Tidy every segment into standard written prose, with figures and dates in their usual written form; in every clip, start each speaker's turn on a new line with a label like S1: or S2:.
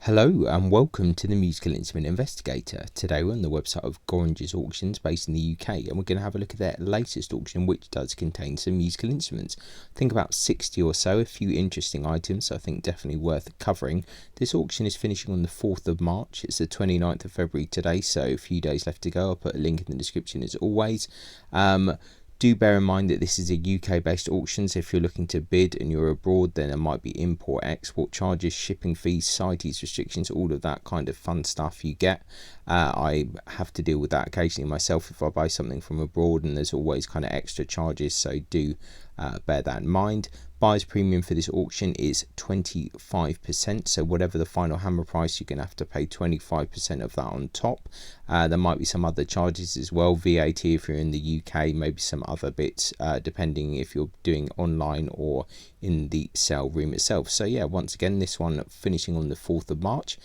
S1: Hello and welcome to the Musical Instrument Investigator. Today we're on the website of Gorringe's Auctions based in the UK, and we're going to have a look at their latest auction, which does contain some musical instruments. I think about 60 or so, a few interesting items I think definitely worth covering. This auction is finishing on the 4th of March. It's the 29th of February today, so a few days left to go. I'll put a link in the description as always. Do bear in mind that this is a UK based auction, so if you're looking to bid and you're abroad, then there might be import export charges, shipping fees, CITES restrictions, all of that kind of fun stuff you get. I have to deal with that occasionally myself if I buy something from abroad, and there's always kind of extra charges, so do bear that in mind. Buyer's premium for this auction is 25%, so whatever the final hammer price, you're going to have to pay 25% of that on top. There might be some other charges as well, VAT if you're in the UK, maybe some other bits depending if you're doing online or in the sale room itself. So yeah, once again, this one finishing on the 4th of March.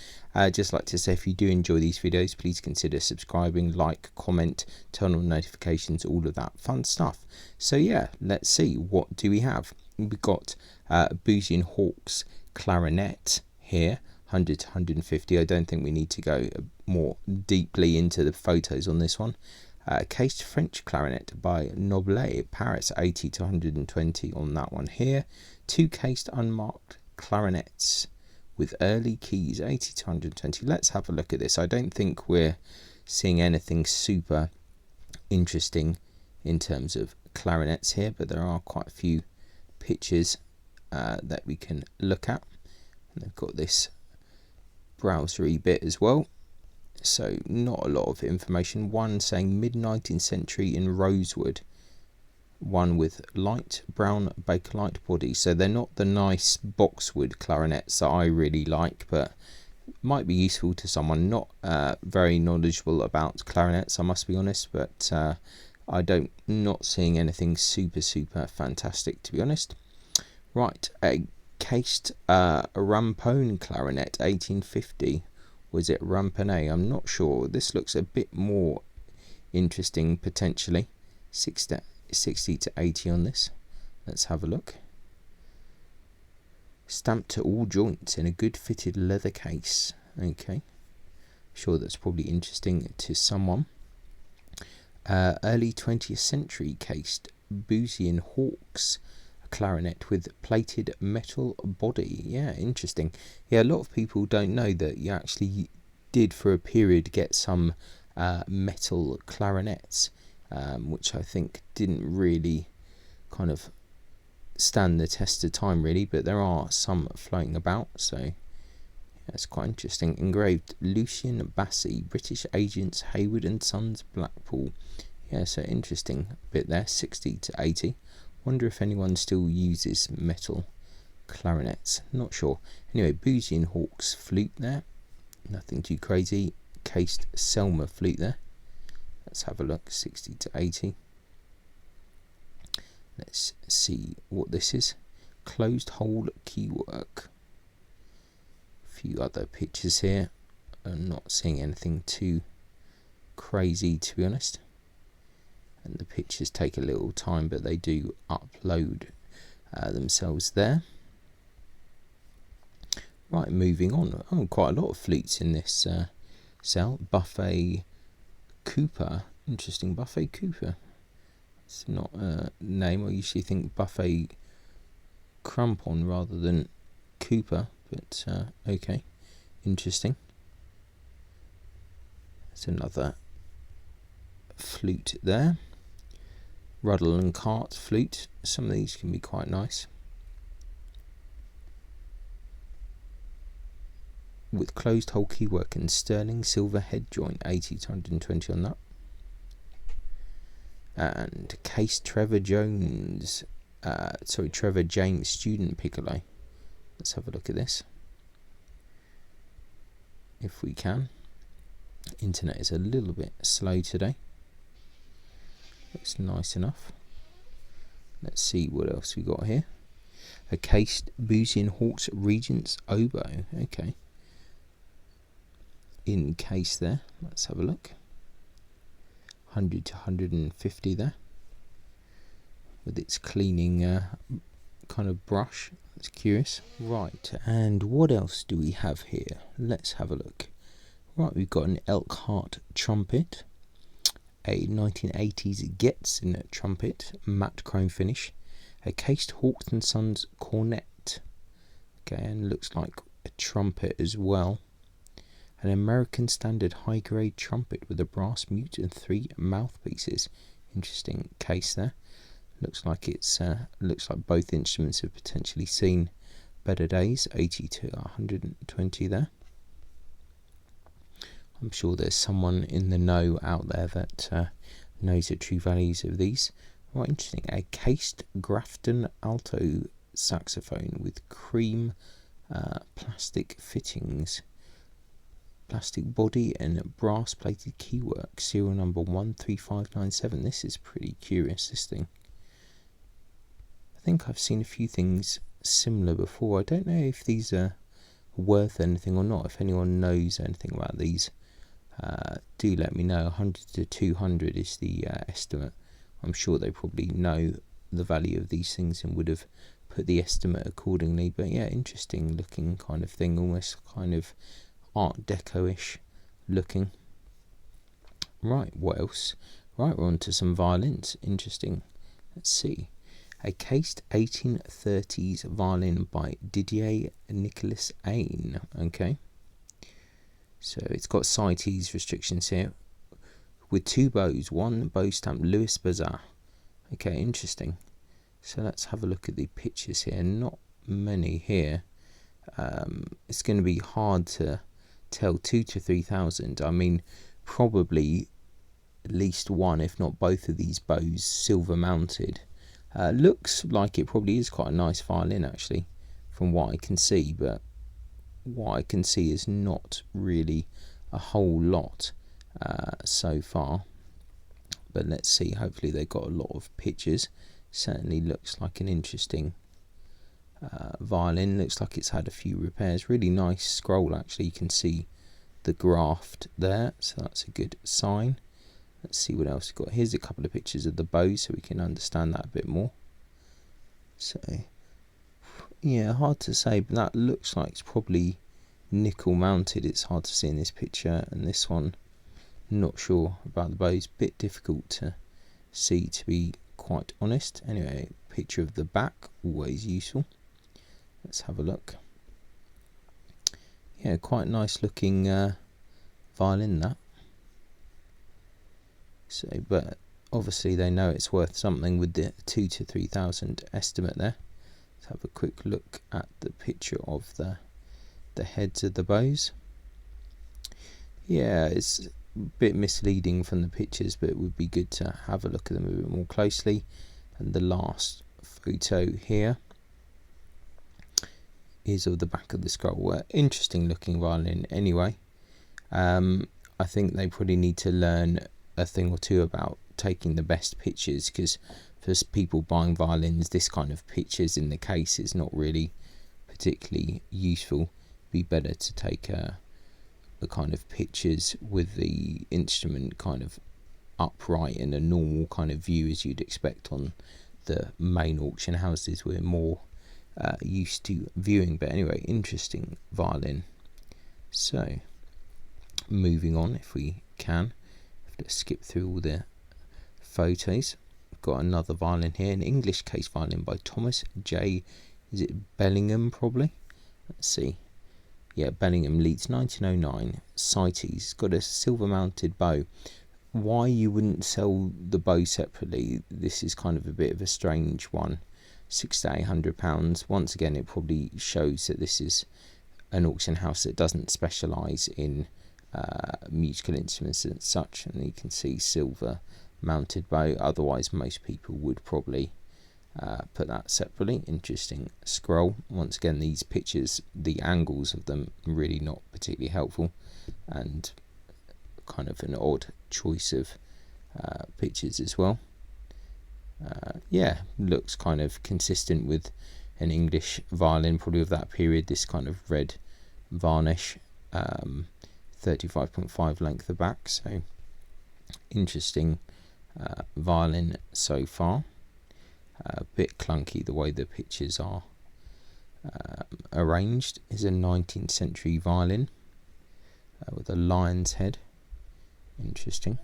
S1: Just like to say, if you do enjoy these videos, please consider subscribing, like, comment, turn on notifications, all of that fun stuff. So yeah, let's see, what do we have? We've got Boozy and Hawkes clarinet here, 100 to 150. I don't think we need to go more deeply into the photos on this one. Cased French clarinet by Noblet, Paris, 80 to 120 on that one here. Two cased unmarked clarinets with early keys, 80 to 120. Let's have a look at this. I don't think we're seeing anything super interesting in terms of clarinets here, but there are quite a few pictures that we can look at, and they've got this browsery bit as well, so not a lot of information. One saying mid-19th century in rosewood, one with light brown bakelite body, so they're not the nice boxwood clarinets that I really like, but might be useful to someone not very knowledgeable about clarinets, I must be honest, but not seeing anything super fantastic, to be honest. Right, a cased Rampone clarinet, 1850. Was it Ramponet? I'm not sure. This looks a bit more interesting potentially. 60 to 80 on this. Let's have a look. Stamped to all joints in a good fitted leather case. Okay, sure, that's probably interesting to someone. Early 20th century cased Boozy and Hawkes clarinet with plated metal body. Yeah, interesting. Yeah, a lot of people don't know that you actually did for a period get some metal clarinets, which I think didn't really kind of stand the test of time really, but there are some floating about, so yeah, it's quite interesting. Engraved Lucien Bassey, British agents, Hayward and Sons, Blackpool. Yeah, so interesting bit there. 60 to 80. Wonder if anyone still uses metal clarinets, not sure. Anyway, Boozy and Hawkes flute there, nothing too crazy. Cased Selmer flute there. Let's have a look. 60 to 80. Let's see what this is. Closed hole keywork. A few other pictures here. I'm not seeing anything too crazy, to be honest. And the pictures take a little time, but they do upload themselves there. Right, moving on. Oh, quite a lot of flutes in this cell. Buffet Cooper. Interesting, Buffet Cooper. It's not a name. I usually think Buffet Crampon rather than Cooper, but okay, interesting. There's another flute there. Ruddle and Cart flute. Some of these can be quite nice. With closed hole keywork and sterling silver head joint, 80 to 120 on that. And case Trevor James student piccolo. Let's have a look at this if we can. Internet is a little bit slow today. Looks nice enough. Let's see what else we got here. A cased Boozy and Hawkes Regents oboe. Okay, in case there. Let's have a look. 100 to 150 there, with its cleaning kind of brush. That's curious. Right, and what else do we have here? Let's have a look. Right, we've got an Elkhart trumpet, a 1980s Getzen trumpet, matte chrome finish, a cased Hawks & Sons cornet, okay, and looks like a trumpet as well, an American standard high grade trumpet with a brass mute and 3 mouthpieces. Interesting case there. Looks like both instruments have potentially seen better days. 80 to 120 there. I'm sure there's someone in the know out there that knows the true values of these. Right, interesting. A cased Grafton alto saxophone with cream plastic fittings, plastic body and brass plated keywork, serial number 13597. This is pretty curious, this thing. I think I've seen a few things similar before. I don't know if these are worth anything or not. If anyone knows anything about these, do let me know. 100 to 200 is the estimate. I'm sure they probably know the value of these things and would have put the estimate accordingly. But yeah, interesting looking kind of thing, almost kind of Art Deco-ish looking. Right, what else? Right, we're on to some violins. Interesting. Let's see. A cased 1830s violin by Didier Nicolas Aine. Okay. So it's got CITES restrictions here, with 2 bows, 1 bow stamped Louis Bazar. Okay, interesting. So let's have a look at the pictures here. Not many here. It's going to be hard to tell. 2 to 3,000. I mean, probably at least one, if not both of these bows silver mounted. Looks like it probably is quite a nice violin actually, from what I can see, but what I can see is not really a whole lot so far. But let's see, hopefully they got a lot of pictures. Certainly looks like an interesting violin. Looks like it's had a few repairs. Really nice scroll actually, you can see the graft there, so that's a good sign. Let's see what else we've got. Here's a couple of pictures of the bow so we can understand that a bit more. So yeah, hard to say, but that looks like it's probably nickel mounted. It's hard to see in this picture, and this one, not sure about the bows. Bit difficult to see, to be quite honest. Anyway, picture of the back, always useful. Let's have a look. Yeah, quite nice looking violin that. So, but obviously they know it's worth something with the 2 to 3,000 estimate there. Let's have a quick look at the picture of the heads of the bows. Yeah, it's a bit misleading from the pictures, but it would be good to have a look at them a bit more closely. And the last photo here is of the back of the scroll. Interesting looking violin anyway. I think they probably need to learn a thing or two about taking the best pictures, because for people buying violins, this kind of pictures in the case is not really particularly useful. Be better to take the kind of pictures with the instrument kind of upright in a normal kind of view as you'd expect on the main auction houses we're more used to viewing. But anyway, interesting violin. So moving on, if we can, let's skip through all the photos. Got another violin here, an English case violin by Thomas J. Is it Bellingham probably? Let's see. Yeah, Bellingham, Leeds, 1909. CITES. It's got a silver mounted bow. Why you wouldn't sell the bow separately? This is kind of a bit of a strange one. £600 to £800. Once again, it probably shows that this is an auction house that doesn't specialise in musical instruments and such, and you can see silver mounted bow. Otherwise most people would probably put that separately. Interesting scroll. Once again, these pictures, the angles of them really not particularly helpful, and kind of an odd choice of pictures as well. Yeah, looks kind of consistent with an English violin probably of that period. This kind of red varnish, 35.5 length the back. So interesting violin so far. A bit clunky the way the pictures are arranged. Is a 19th century violin with a lion's head. Interesting.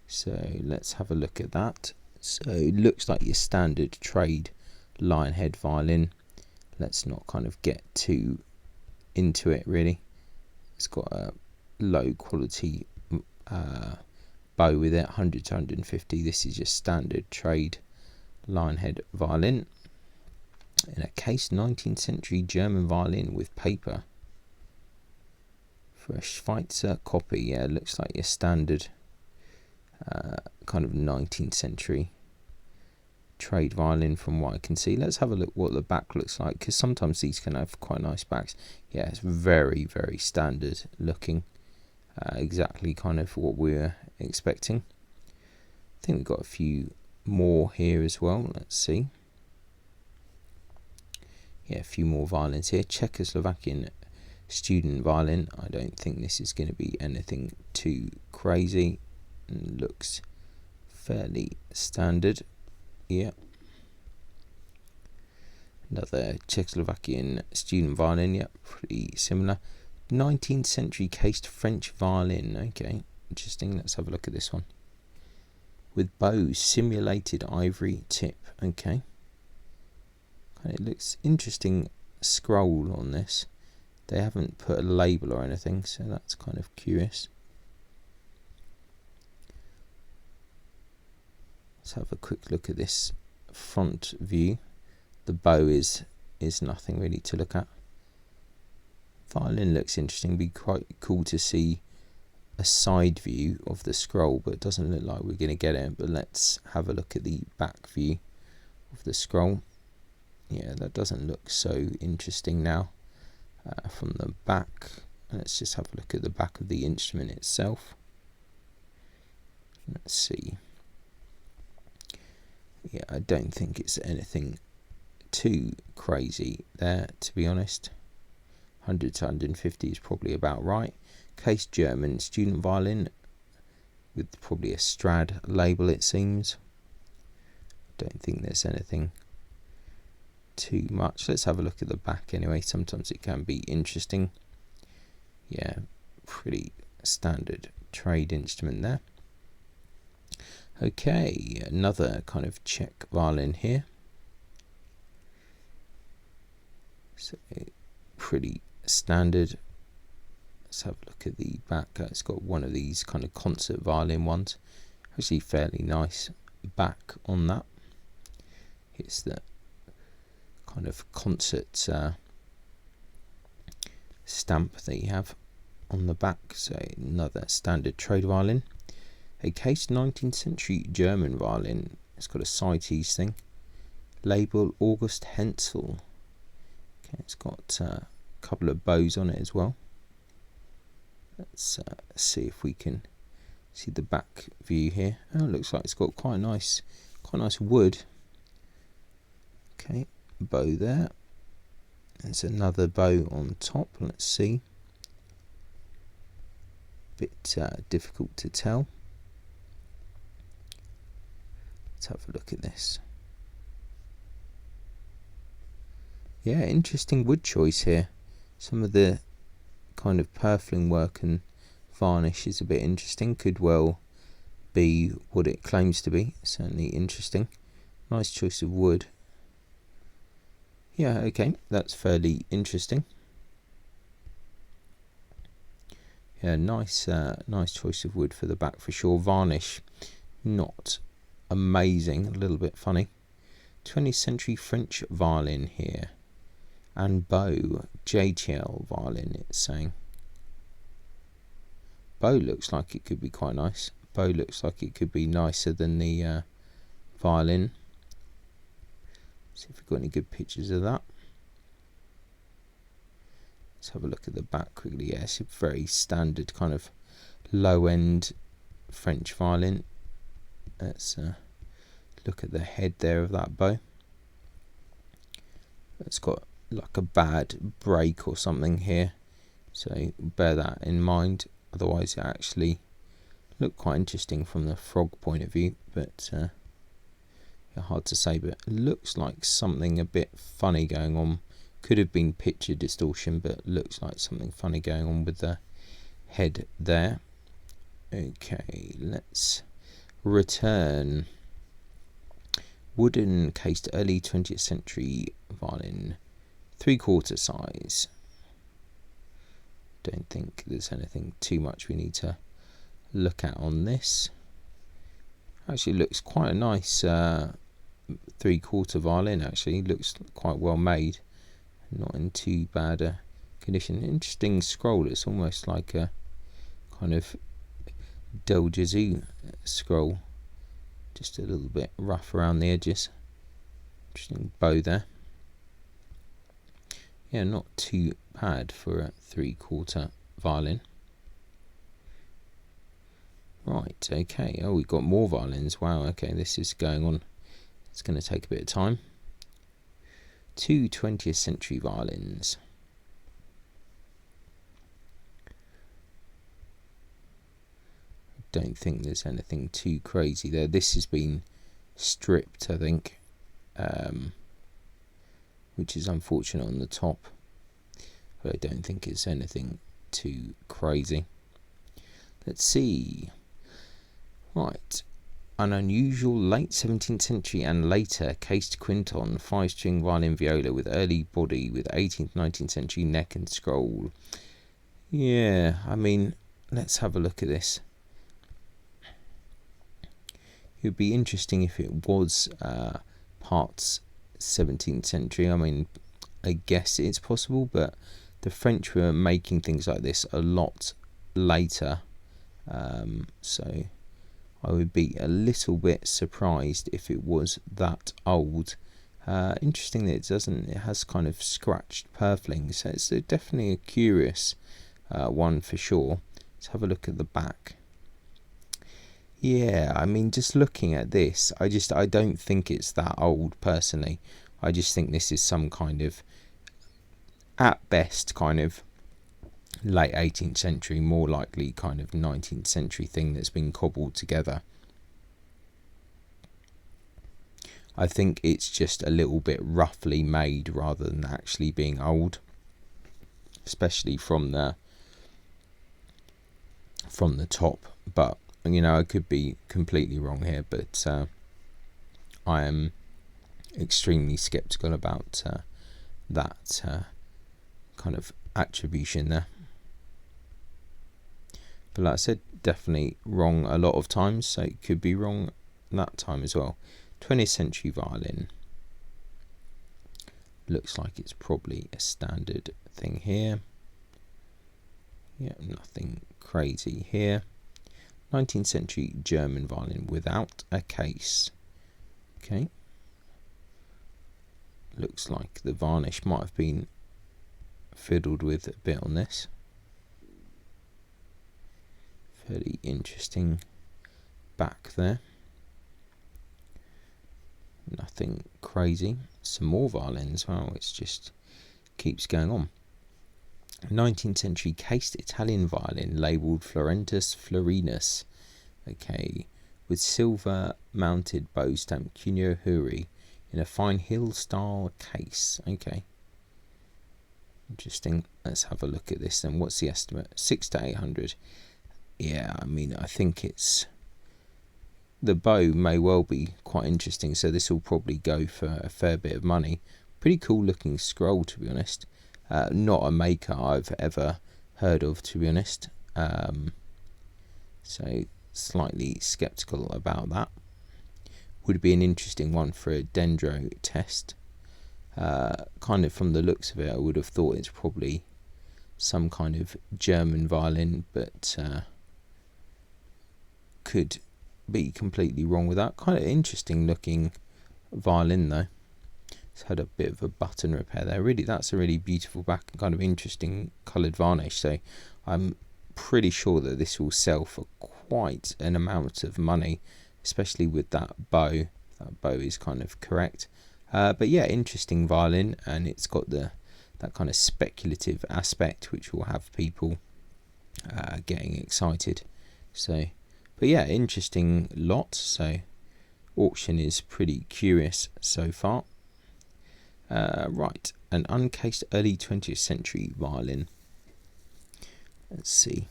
S1: So let's have a look at that. So it looks like your standard trade lion head violin. Let's not kind of get too into it really. It's got a low quality bow with it, 100 to 150. This is your standard trade lion head violin in a case 19th century German violin with paper for a Schweitzer copy. Yeah, it looks like your standard kind of 19th century trade violin from what I can see. Let's have a look what the back looks like, because sometimes these can have quite nice backs. Yeah, it's very, very standard looking. Exactly kind of what we're expecting. I think we've got a few more here as well. Let's see. Yeah, a few more violins here. Czechoslovakian student violin. I don't think this is going to be anything too crazy. And looks fairly standard. Yeah. Another Czechoslovakian student violin. Yeah, pretty similar. 19th century cased French violin. Okay, interesting. Let's have a look at this one. With bows, simulated ivory tip. Okay. It looks interesting scroll on this. They haven't put a label or anything, so that's kind of curious. Let's have a quick look at this front view. The bow is nothing really to look at. Violin looks interesting. Be quite cool to see a side view of the scroll, but it doesn't look like we're going to get it. But let's have a look at the back view of the scroll. Yeah, that doesn't look so interesting now from the back. Let's just have a look at the back of the instrument itself. Let's see. Yeah, I don't think it's anything too crazy there, to be honest. 100 to 150 is probably about right. Case German student violin with probably a Strad label, it seems. Don't think there's anything too much. Let's have a look at the back anyway. Sometimes it can be interesting. Yeah, pretty standard trade instrument there. Okay, another kind of Czech violin here. So pretty standard. Let's have a look at the back. It's got one of these kind of concert violin ones. Actually fairly nice back on that. It's the kind of concert stamp that you have on the back. So another standard trade violin. A case 19th century German violin. It's got a sidetease thing. Label August Hensel. Okay, it's got a couple of bows on it as well. Let's see if we can see the back view here. Oh, it looks like it's got quite nice wood. Okay, bow there. There's another bow on top. Let's see. Bit difficult to tell. Let's have a look at this. Yeah, interesting wood choice here. Some of the kind of purfling work and varnish is a bit interesting. Could well be what it claims to be. Certainly interesting. Nice choice of wood. Yeah, okay, that's fairly interesting. Yeah, nice choice of wood for the back for sure. Varnish, not amazing, a little bit funny. 20th century French violin here. And bow, JTL violin, it's saying. Bow looks like it could be quite nice. Bow looks like it could be nicer than the violin. See if we've got any good pictures of that. Let's have a look at the back quickly. Yeah, it's a very standard kind of low-end French violin. Let's look at the head there of that bow. It's got like a bad break or something here, so bear that in mind. Otherwise it actually looked quite interesting from the frog point of view, but hard to say, but it looks like something a bit funny going on. Could have been picture distortion, but looks like something funny going on with the head there. Okay, let's return. Wooden cased early 20th century violin, 3/4 size. Don't think there's anything too much we need to look at on this. Actually looks quite a nice 3/4 violin. Actually looks quite well made, not in too bad a condition. Interesting scroll. It's almost like a kind of Del Gesù scroll, just a little bit rough around the edges. Interesting bow there. Yeah, not too bad for a 3/4 violin. Right, okay. Oh, we've got more violins. Wow, okay, this is going on. It's going to take a bit of time. 2 20th century violins. Don't think there's anything too crazy there. This has been stripped, I think, which is unfortunate on the top, but I don't think it's anything too crazy. Let's see. Right, an unusual late 17th century and later cased quinton 5-string violin viola with early body with 18th 19th century neck and scroll. Yeah, I mean, let's have a look at this. It would be interesting if it was parts 17th century. I mean, I guess it's possible, but the French were making things like this a lot later, so I would be a little bit surprised if it was that old. Interesting that it doesn't. It has kind of scratched purfling, so it's definitely a curious one for sure. Let's have a look at the back. Yeah, I mean, just looking at this, I don't think it's that old personally. I just think this is some kind of, at best, kind of late 18th century, more likely kind of 19th century thing that's been cobbled together. I think it's just a little bit roughly made rather than actually being old, especially from the top. But you know, I could be completely wrong here, but I am extremely skeptical about that kind of attribution there. But like I said, definitely wrong a lot of times, so it could be wrong that time as well. 20th century violin. Looks like it's probably a standard thing here. Yeah, nothing crazy here. 19th century German violin without a case. Okay. Looks like the varnish might have been fiddled with a bit on this. Fairly interesting back there. Nothing crazy. Some more violins. Wow, it's just keeps going on. 19th century cased Italian violin labelled Florentus Florinus. Okay, with silver mounted bow stamped Cuneo Huri in a fine hill style case. Okay, interesting. Let's have a look at this then. What's the estimate? 600 to 800. Yeah, I mean, I think it's, the bow may well be quite interesting, so this will probably go for a fair bit of money. Pretty cool looking scroll, to be honest. Not a maker I've ever heard of, to be honest. So slightly skeptical about that. Would be an interesting one for a dendro test. Kind of from the looks of it, I would have thought it's probably some kind of German violin, but could be completely wrong with that. Kind of interesting looking violin though. It's had a bit of a button repair there. Really, that's a really beautiful back and kind of interesting coloured varnish. So I'm pretty sure that this will sell for quite an amount of money, especially with that bow. That bow is kind of correct. But yeah, interesting violin, and it's got that kind of speculative aspect which will have people getting excited. So, but yeah, interesting lot. So auction is pretty curious so far. Right, an uncased early 20th century violin. Let's see.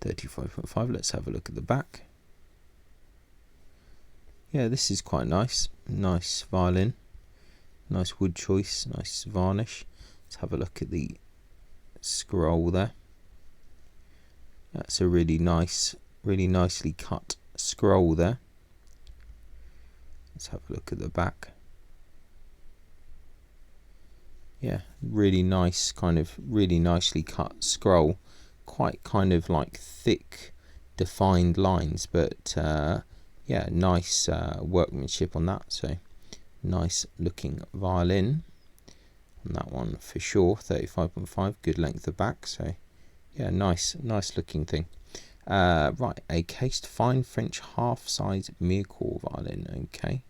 S1: 35.5. Let's have a look at the back. Yeah, this is quite nice. Nice violin. Nice wood choice. Nice varnish. Let's have a look at the scroll there. That's a really nicely cut scroll there. Let's have a look at the back. Yeah, really nice, really nicely cut scroll. Quite kind of like thick, defined lines, but yeah, nice workmanship on that. So nice looking violin on that one for sure. 35.5, good length of back. So yeah, nice looking thing. Right, a cased fine French half-size Mirecourt violin. Okay,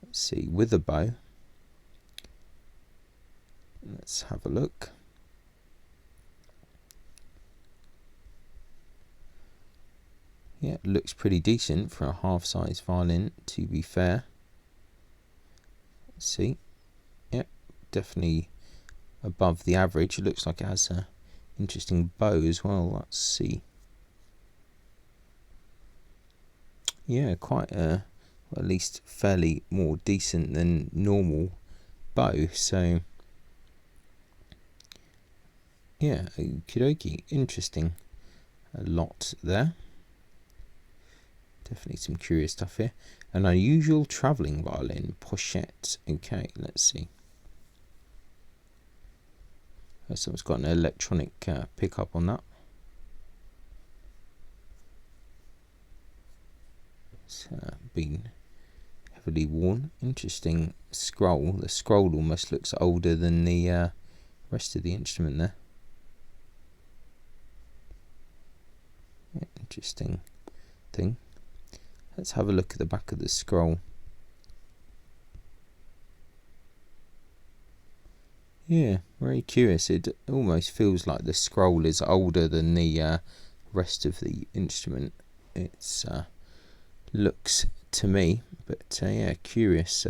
S1: let's see, with a bow. Let's have a look. Yeah, it looks pretty decent for a half-size violin, to be fair. Let's see. Yep, definitely above the average. It looks like it has a interesting bow as well. Let's see. Yeah, quite a, well, at least fairly more decent than normal bow. So yeah, okie dokie, interesting. A lot there. Definitely some curious stuff here. An unusual travelling violin, pochette. Okay, let's see. Someone's got an electronic pickup on that. It's been heavily worn. Interesting scroll. The scroll almost looks older than the rest of the instrument there. Yeah, interesting thing. Let's have a look at the back of the scroll. Yeah, very curious. It almost feels like the scroll is older than the rest of the instrument. It's looks to me, but yeah, curious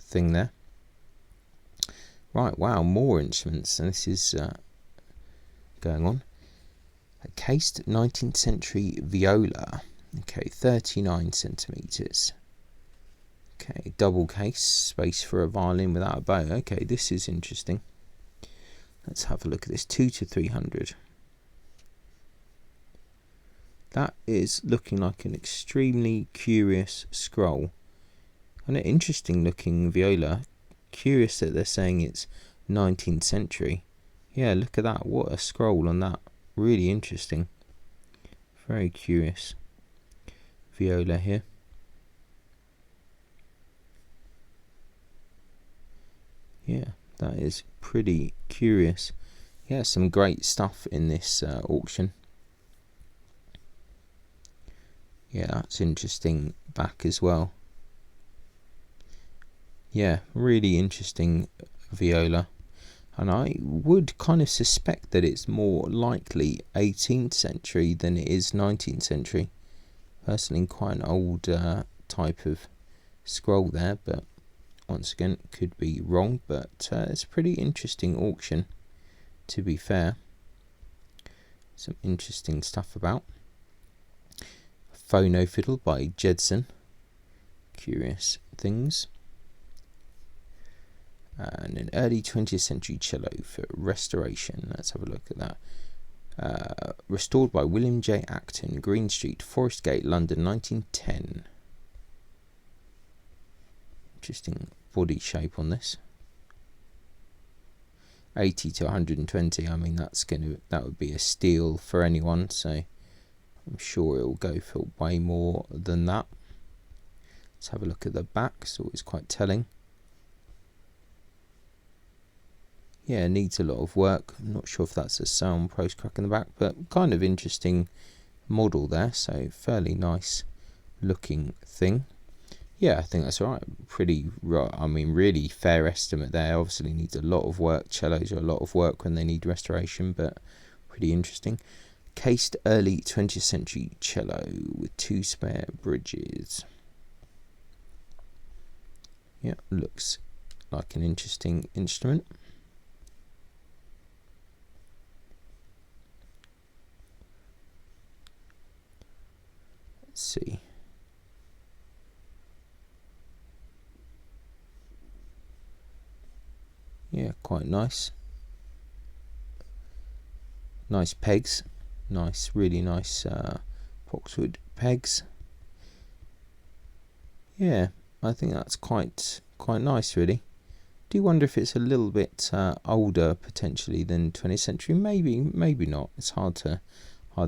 S1: thing there. Right, wow, more instruments, and this is going on. A cased 19th century viola. Okay, 39 centimeters. Okay, double case, space for a violin without a bow. Okay, this is interesting. Let's have a look at this. 2 to 300. That is looking like an extremely curious scroll. And an interesting looking viola. Curious that they're saying it's 19th century. Yeah, look at that. What a scroll on that. Really interesting. Very curious viola here. Yeah, that is pretty curious. Yeah, some great stuff in this auction. Yeah, that's interesting back as well. Yeah, really interesting viola. And I would kind of suspect that it's more likely 18th century than it is 19th century. Personally, quite an old type of scroll there, but once again, could be wrong. But it's a pretty interesting auction, to be fair. Some interesting stuff about. Phono Fiddle by Jedson. Curious things. And an early 20th century cello for restoration. Let's have a look at that. Restored by William J. Acton, Green Street, Forest Gate, London, 1910. Interesting body shape on this. 80 to 120. I mean, that would be a steal for anyone. So I'm sure it will go for way more than that. Let's have a look at the back. It's always quite telling. Yeah, needs a lot of work. I'm not sure if that's a sound post crack in the back, but kind of interesting model there. So fairly nice looking thing. Yeah, I think that's all right. I mean, really fair estimate there. Obviously needs a lot of work. Cellos are a lot of work when they need restoration, but pretty interesting. Cased early 20th century cello with 2 spare bridges. Yeah, looks like an interesting instrument. Let's see. Yeah, quite nice. Nice pegs. Nice, really nice boxwood pegs. Yeah, I think that's quite nice, really. Do wonder if it's a little bit older potentially than 20th century. Maybe not. It's hard to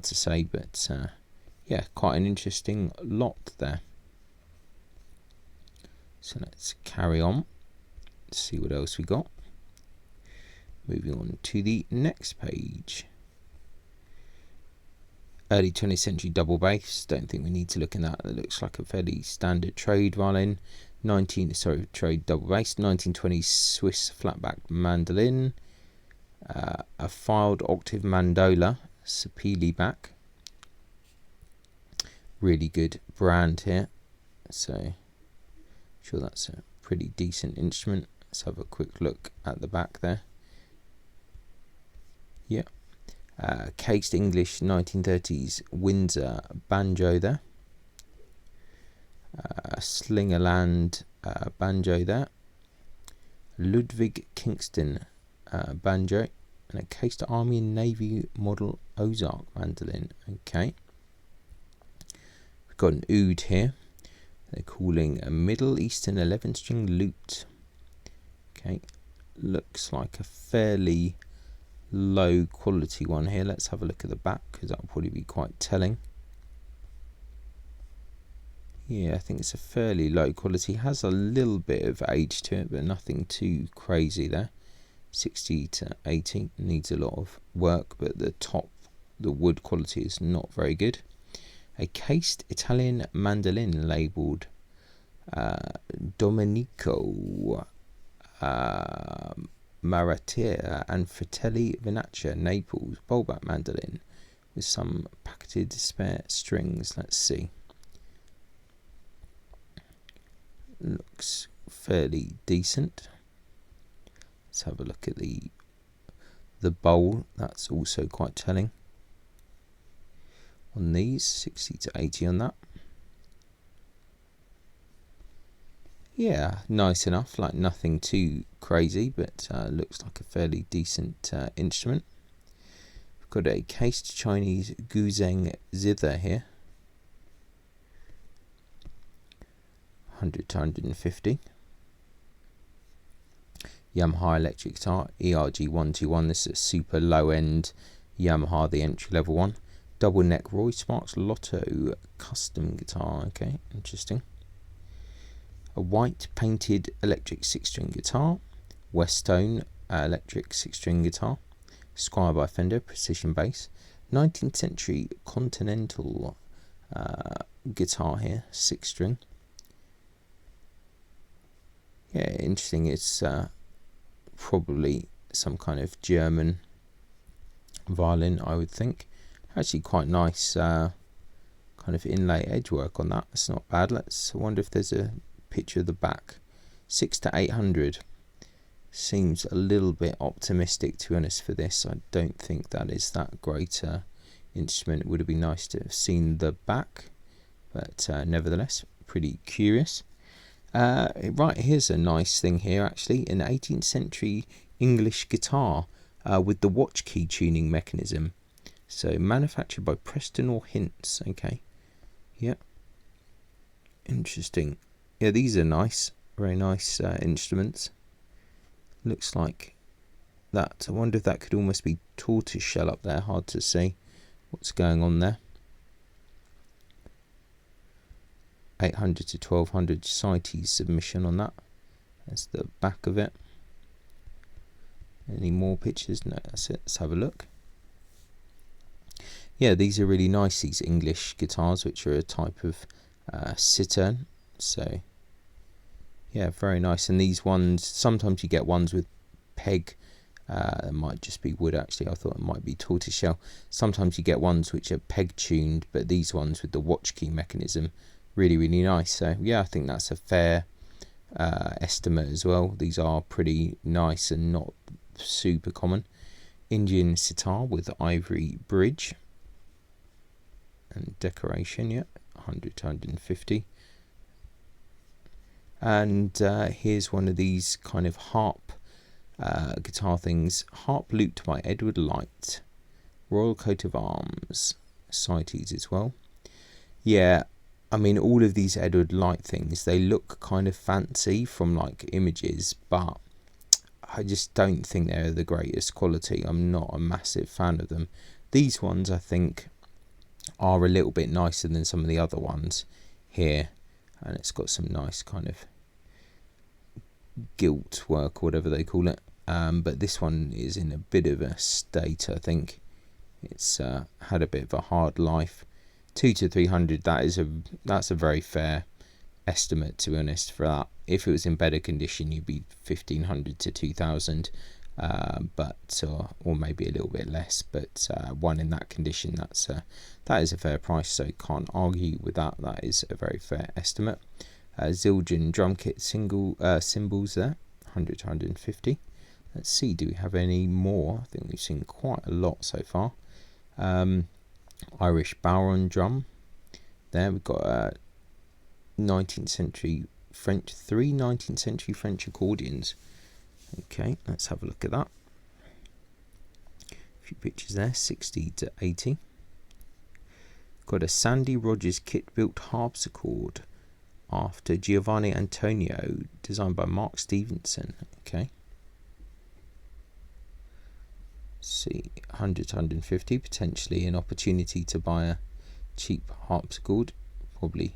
S1: say, but yeah, quite an interesting lot there. So let's carry on. Let's see what else we got. Moving on to the next page. Early 20th century double bass. Don't think we need to look in that. It looks like a fairly standard trade violin. Trade double bass. 1920s Swiss flatback mandolin. A filed octave mandola. Sapili back. Really good brand here. So, I'm sure that's a pretty decent instrument. Let's have a quick look at the back there. Yeah. Cased English 1930s Windsor banjo there. Slingerland banjo there. Ludwig Kingston banjo. And a cased Army and Navy model Ozark mandolin. Okay. We've got an oud here. They're calling a Middle Eastern 11-string lute. Okay. Looks like a fairly low quality one here. Let's have a look at the back, because that'll probably be quite telling. Yeah, I think it's a fairly low quality. Has a little bit of age to it, but nothing too crazy there. 60 to 80, needs a lot of work, but the wood quality is not very good. A cased Italian mandolin labelled Domenico Marattia and Fratelli Venaccia Naples bowback mandolin with some packeted spare strings. Let's see. Looks fairly decent. Let's have a look at the bowl. That's also quite telling. On these, 60 to 80 on that. Yeah, nice enough, like nothing too crazy, but looks like a fairly decent instrument. We've got a cased Chinese Guzheng zither here. 100 to 150. Yamaha electric guitar, ERG 121. This is a super low end Yamaha, the entry level one. Double neck Roy Sparks Lotto custom guitar. Okay, interesting. A white painted electric 6-string guitar, Westone electric 6-string guitar, Squire by Fender precision bass, 19th century Continental guitar here, 6-string. Yeah, interesting. It's probably some kind of German violin, I would think. Actually quite nice kind of inlay edge work on that. It's not bad. Let's wonder if there's a picture of the back. 600 to 800 seems a little bit optimistic, to be honest, for this. I don't think that is that great instrument. It would have been nice to have seen the back, but nevertheless pretty curious. Right, here's a nice thing here, actually. An 18th century English guitar with the watch key tuning mechanism. So manufactured by Preston or Hints. Okay, yeah, interesting. Yeah, these are nice, very nice instruments. Looks like that. I wonder if that could almost be tortoise shell up there. Hard to see what's going on there. 800 to 1200 CITES submission on that. That's the back of it. Any more pictures? No, that's it. Let's have a look. Yeah, these are really nice, these English guitars, which are a type of cittern. So yeah, very nice. And these ones, sometimes you get ones with peg It might just be wood actually. I thought it might be tortoiseshell. Sometimes you get ones which are peg tuned, but these ones with the watch key mechanism, really nice. So yeah, I think that's a fair estimate as well. These are pretty nice and not super common. Indian sitar with ivory bridge and decoration, yeah, 100 to 150. And here's one of these kind of harp guitar things. Harp lute by Edward Light, Royal Coat of Arms, CITES as well. Yeah, I mean, all of these Edward Light things, they look kind of fancy from like images, but I just don't think they're the greatest quality. I'm not a massive fan of them. These ones I think are a little bit nicer than some of the other ones here, and it's got some nice kind of gilt work or whatever they call it, but this one is in a bit of a state. I think it's had a bit of a hard life. 200 to 300, that's a very fair estimate, to be honest, for that. If it was in better condition, you'd be 1500 to 2000, but or maybe a little bit less, but one in that condition, that is a fair price, so can't argue with that. That is a very fair estimate. Zildjian drum kit cymbals there, 100 to 150. Let's see, do we have any more? I think we've seen quite a lot so far. Irish Bowron drum there. We've got 19th century French, 3 19th century French accordions. Okay, let's have a look at that. A few pictures there, 60 to 80. Got a Sandy Rogers kit built harpsichord after Giovanni Antonio, designed by Mark Stevenson. Okay, see, 100 to 150, potentially an opportunity to buy a cheap harpsichord. Probably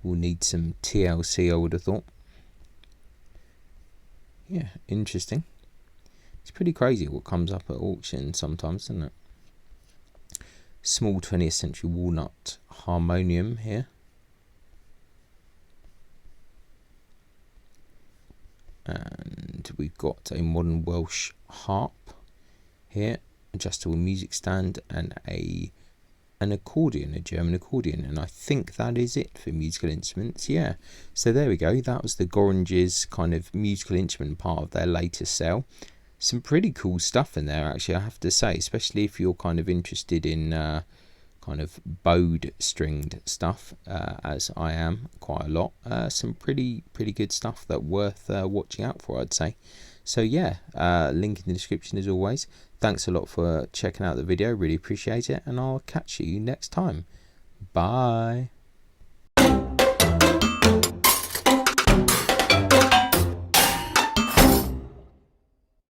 S1: will need some TLC, I would have thought. Yeah, interesting. It's pretty crazy what comes up at auction sometimes, isn't it? Small 20th century walnut harmonium here. And we've got a modern Welsh harp here, adjustable music stand, and an accordion, a German accordion, and I think that is it for musical instruments. Yeah, so there we go. That was the Gorringe's kind of musical instrument part of their latest sale. Some pretty cool stuff in there, actually, I have to say, especially if you're kind of interested in kind of bowed stringed stuff, as I am quite a lot. Some pretty good stuff that worth watching out for, I'd say. So yeah, link in the description as always. Thanks a lot for checking out the video, really appreciate it, and I'll catch you next time. Bye.